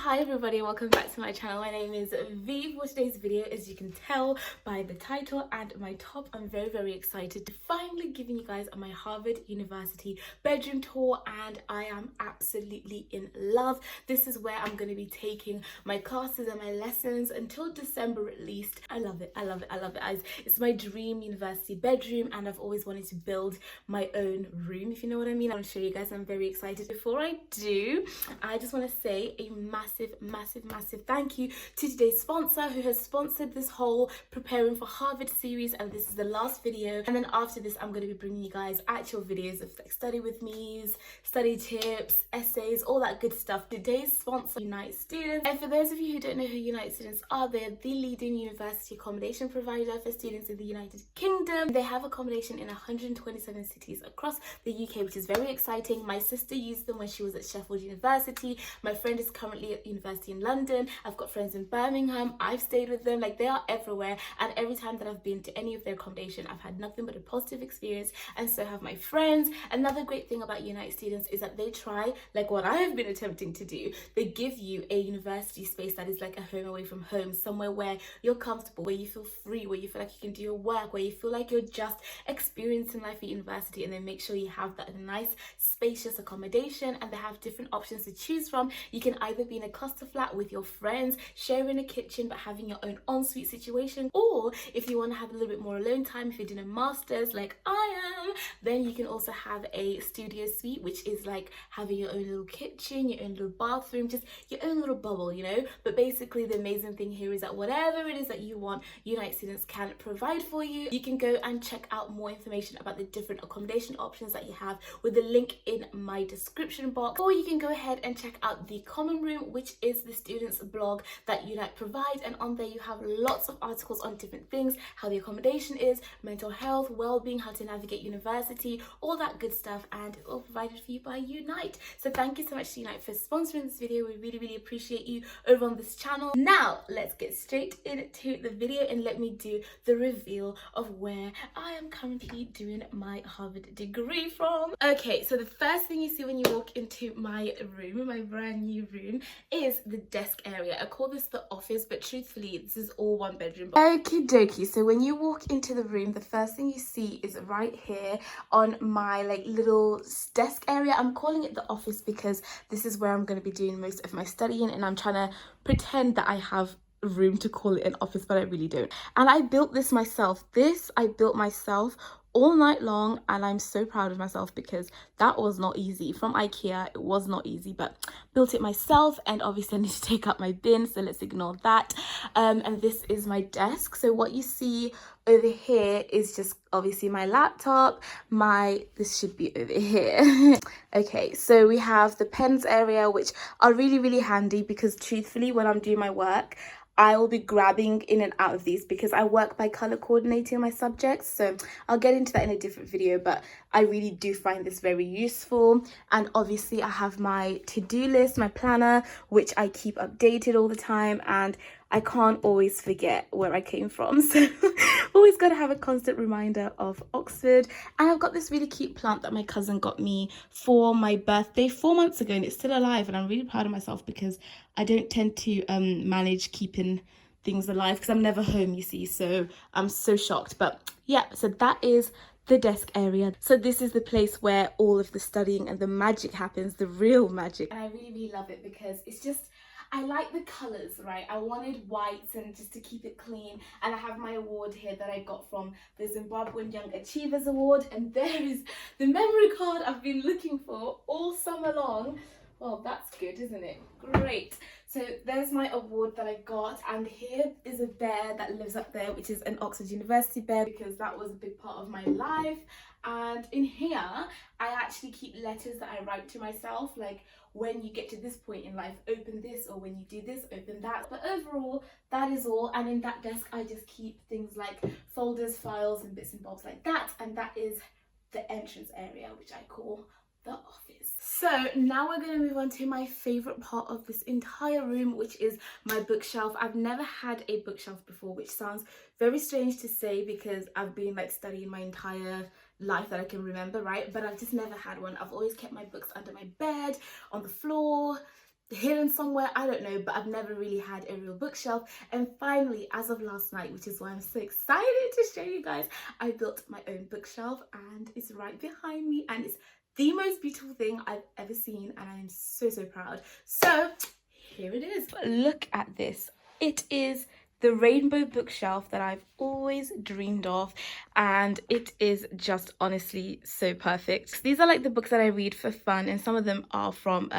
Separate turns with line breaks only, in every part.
Hi everybody, welcome back to my channel. My name is V. For today's video, as you can tell by the title and my top, I'm very excited to finally giving you guys my Harvard University bedroom tour, and I am absolutely in love. This is where I'm going to be taking my classes and my lessons until December at least. I love it. It's my dream university bedroom, and I've always wanted to build my own room, if you know what I mean. I want to show you guys. I'm very excited. Before I do, I just want to say a massive thank you to today's sponsor, who has sponsored this whole preparing for Harvard series, and this is the last video. And then after this, I'm going to be bringing you guys actual videos of like study with me's, study tips, essays, all that good stuff. Today's sponsor, Unite Students. And for those of you who don't know who Unite Students are, they're the leading university accommodation provider for students in the United Kingdom. They have accommodation in 127 cities across the UK, which is very exciting. My sister used them when she was at Sheffield University. My friend is currently at university in London. I've got friends in Birmingham. I've stayed with them. Like, they are everywhere, and every time that I've been to any of their accommodation, I've had nothing but a positive experience, and so have my friends. Another great thing about Unite Students is that they try, like what I have been attempting to do, they give you a university space that is like a home away from home, somewhere where you're comfortable, where you feel free, where you feel like you can do your work, where you feel like you're just experiencing life at university, and they make sure you have that nice spacious accommodation, and they have different options to choose from. You can either be in a cluster flat with your friends, sharing a kitchen but having your own ensuite situation, or if you want to have a little bit more alone time, if you're doing a master's like I am, then you can also have a studio suite, which is like having your own little kitchen, your own little bathroom, just your own little bubble, you know. But basically the amazing thing here is that whatever it is that you want, Unite Students can provide for you. You can go and check out more information about the different accommodation options that you have with the link in my description box, or you can go ahead and check out the common room, which is the students blog that Unite provides, and on there you have lots of articles on different things, how the accommodation is, mental health, well-being, how to navigate university, all that good stuff, and it's all provided for you by Unite. So thank you so much to Unite for sponsoring this video. We really appreciate you over on this channel. Now let's get straight into the video and let me do the reveal of where I am currently doing my Harvard degree from. Okay, so the first thing you see when you walk into my room, my brand new room, is the desk area. I call this the office, but truthfully this is all one bedroom. Okie dokie, so when you walk into the room, the first thing you see is right here on my like little desk area. I'm calling it the office because this is where I'm going to be doing most of my studying, and I'm trying to pretend that I have room to call it an office, but I really don't. And I built this myself. I built myself all night long, and I'm so proud of myself because that was not easy. From IKEA, it was not easy, but built it myself. And obviously I need to take out my bin, so let's ignore that. And this is my desk. So what you see over here is just obviously my laptop. This should be over here. Okay, so we have the pens area, which are really handy because truthfully when I'm doing my work, I will be grabbing in and out of these because I work by color coordinating my subjects. So I'll get into that in a different video, but I really do find this very useful. And obviously I have my to-do list, my planner, which I keep updated all the time, and I can't always forget where I came from. So always got to have a constant reminder of Oxford. And I've got this really cute plant that my cousin got me for my birthday 4 months ago, and it's still alive, and I'm really proud of myself because I don't tend to manage keeping things alive because I'm never home, you see, so I'm so shocked. But yeah, so that is the desk area. So this is the place where all of the studying and the magic happens, the real magic. And I really love it because it's just, I like the colours, right? I wanted whites and just to keep it clean. And I have my award here that I got from the Zimbabwean Young Achievers Award. And there is the memory card I've been looking for all summer long. Well, that's good, isn't it? Great. So there's my award that I got, and here is a bear that lives up there, which is an Oxford University bear because that was a big part of my life. And in here, I actually keep letters that I write to myself, like when you get to this point in life, open this, or when you do this, open that. But overall, that is all. And in that desk, I just keep things like folders, files, and bits and bobs like that. And that is the entrance area, which I call the office. So now we're going to move on to my favorite part of this entire room, which is my bookshelf. I've never had a bookshelf before, which sounds very strange to say because I've been like studying my entire life that I can remember, right? But I've just never had one. I've always kept my books under my bed, on the floor, hidden somewhere, I don't know, but I've never really had a real bookshelf. And finally, as of last night, which is why I'm so excited to show you guys, I built my own bookshelf and it's right behind me, and it's the most beautiful thing I've ever seen, and I am so proud. So here it is. Look at this. It is the rainbow bookshelf that I've always dreamed of, and it is just honestly so perfect. These are like the books that I read for fun, and some of them are from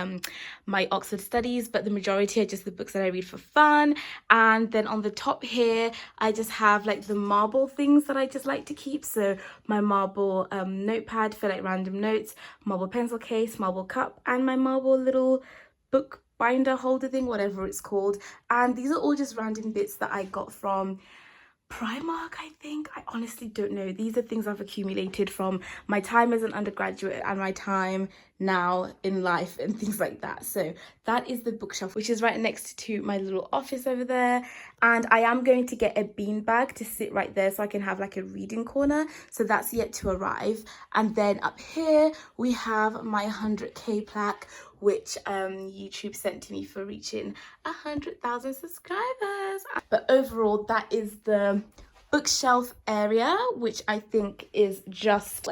my Oxford studies, but the majority are just the books that I read for fun. And then on the top here I just have like the marble things that I just like to keep, so my marble notepad for like random notes, marble pencil case, marble cup, and my marble little book binder holder thing, whatever it's called. And these are all just random bits that I got from Primark, I think. I honestly don't know. These are things I've accumulated from my time as an undergraduate and my time now in life and things like that. So that is the bookshelf, which is right next to my little office over there. And I am going to get a beanbag to sit right there so I can have like a reading corner. So that's yet to arrive. And then up here we have my 100k plaque, which YouTube sent to me for reaching 100,000 subscribers. But overall, that is the bookshelf area, which I think is just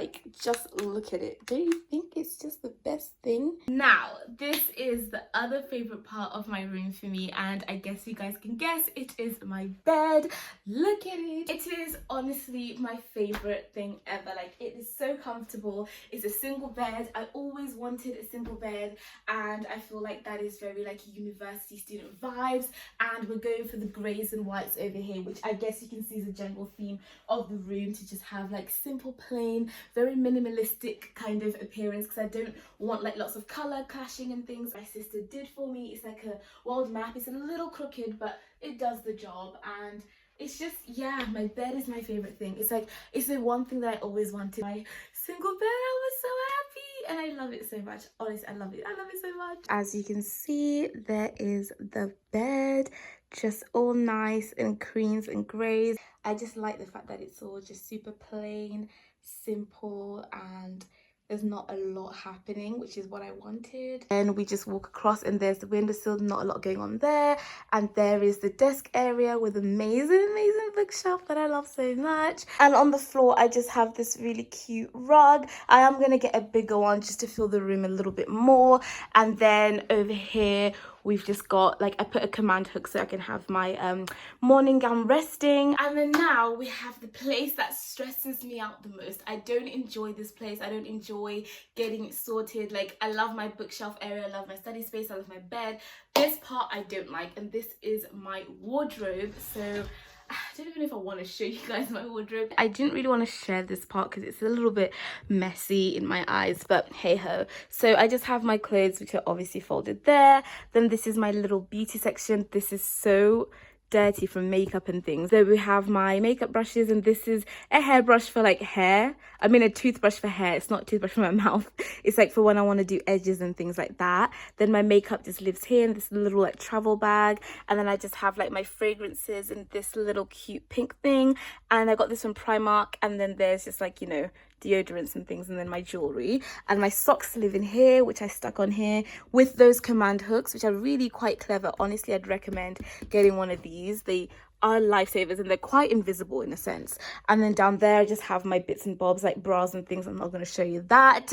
look at it. Don't you think it's just the best thing? Now, this is the other favorite part of my room for me, and I guess you guys can guess, it is my bed. Look at it. It is honestly my favorite thing ever. Like, it is so comfortable. It's a single bed. I always wanted a single bed, and I feel like that is very like university student vibes. And we're going for the greys and whites over here, which I guess you can see is a general theme of the room, to just have like simple, plain, very minimalistic kind of appearance, because I don't want like lots of color clashing and things. My sister did for me. It's like a world map. It's a little crooked, but it does the job. And it's just, yeah, my bed is my favorite thing. It's like, it's the one thing that I always wanted. My single bed, I was so happy, and I love it so much. Honestly, I love it so much. As you can see, there is the bed, just all nice and creams and grays. I just like the fact that it's all just super plain, simple, and there's not a lot happening, which is what I wanted. And we just walk across and there's the windowsill, not a lot going on there. And there is the desk area with amazing bookshelf that I love so much. And on the floor, I just have this really cute rug. I am gonna get a bigger one just to fill the room a little bit more. And then over here, we've just got like, I put a command hook so I can have my morning gown resting. And then now we have the place that stresses me out the most. I don't enjoy this place. I don't enjoy getting it sorted. Like, I love my bookshelf area, I love my study space, I love my bed. This part I don't like, and this is my wardrobe. So I don't even know if I want to show you guys my wardrobe. I didn't really want to share this part because it's a little bit messy in my eyes, but hey ho. So I just have my clothes, which are obviously folded there. Then this is my little beauty section. This is so dirty from makeup and things. So we have my makeup brushes, and this is a hairbrush for like hair. I mean a toothbrush for hair. It's not a toothbrush for my mouth. It's like for when I want to do edges and things like that. Then my makeup just lives here in this little like travel bag. And then I just have like my fragrances in this little cute pink thing. And I got this from Primark. And then there's just like, you know, deodorants and things, and then my jewelry. And my socks live in here, which I stuck on here with those command hooks, which are really quite clever. Honestly, I'd recommend getting one of these. They are lifesavers, and they're quite invisible in a sense. And then down there I just have my bits and bobs like bras and things. I'm not going to show you that.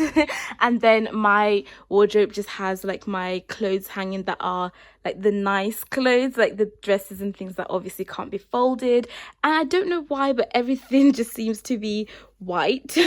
And then my wardrobe just has like my clothes hanging that are like the nice clothes, like the dresses and things that obviously can't be folded. And I don't know why, but everything just seems to be white.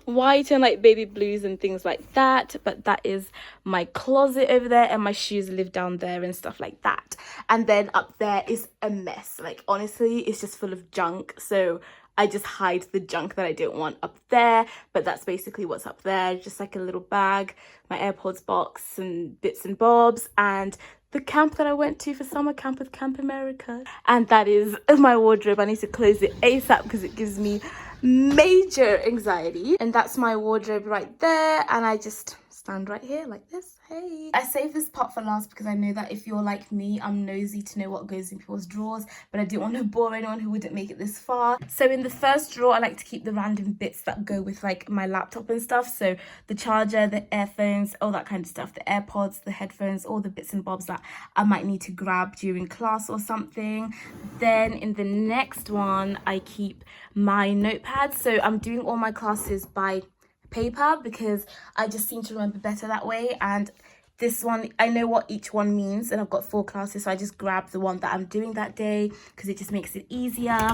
White and like baby blues and things like that. But that is my closet over there, and my shoes live down there and stuff like that. And then up there is a mess. Like, honestly, it's just full of junk. So I just hide the junk that I don't want up there. But that's basically what's up there. Just like a little bag, my AirPods box and bits and bobs, and the camp that I went to for summer camp with Camp America. And that is my wardrobe. I need to close it ASAP because it gives me major anxiety. And that's my wardrobe right there. And I just stand right here like this. Hey, I saved this part for last because I know that if you're like me, I'm nosy to know what goes in people's drawers, but I didn't want to bore anyone who wouldn't make it this far. So in the first drawer, I like to keep the random bits that go with like my laptop and stuff. So the charger, the earphones, all that kind of stuff, the AirPods, the headphones, all the bits and bobs that I might need to grab during class or something. Then in the next one, I keep my notepad. So I'm doing all my classes by paper because I just seem to remember better that way. And this one, I know what each one means, and I've got 4 classes, so I just grab the one that I'm doing that day because it just makes it easier.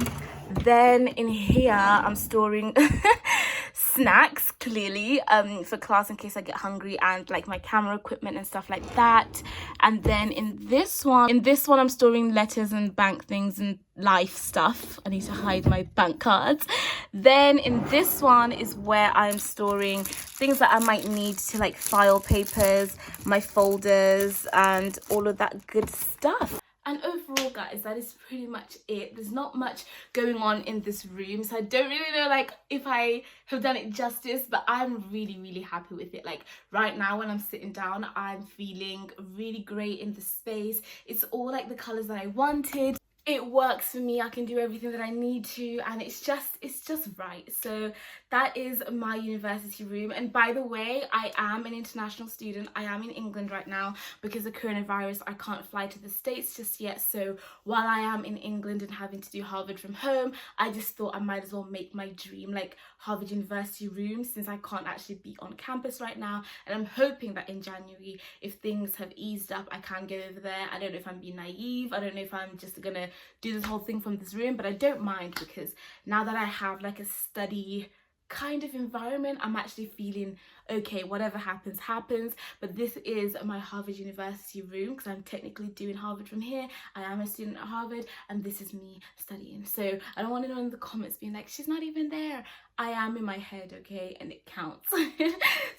Then in here, I'm storing snacks, clearly, for class in case I get hungry, and like my camera equipment and stuff like that. And then in this one, I'm storing letters and bank things and life stuff. I need to hide my bank cards. Then in this one is where I'm storing things that I might need to like file papers, my folders, and all of that good stuff. And overall, guys, that is pretty much it. There's not much going on in this room, so I don't really know like if I have done it justice, but I'm really happy with it. Like right now when I'm sitting down, I'm feeling really great in the space. It's all like the colors that I wanted. It works for me. I can do everything that I need to, and it's just right. So that is my university room. And by the way, I am an international student. I am in England right now because of coronavirus. I can't fly to the States just yet. So while I am in England and having to do Harvard from home, I just thought I might as well make my dream like Harvard University room, since I can't actually be on campus right now. And I'm hoping that in January, if things have eased up, I can go over there. I don't know if I'm being naive. I don't know if I'm just gonna do this whole thing from this room, but I don't mind because now that I have like a study kind of environment, I'm actually feeling okay. Whatever happens happens. But this is my Harvard University room because I'm technically doing Harvard from here. I am a student at Harvard, and this is me studying. So I don't want anyone in the comments being like, she's not even there. I am in my head, okay, and it counts.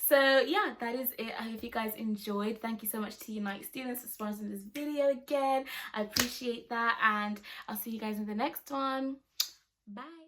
So yeah, that is it. I hope you guys enjoyed. Thank you so much to Unite students for sponsoring this video again. I appreciate that, and I'll see you guys in the next one. Bye.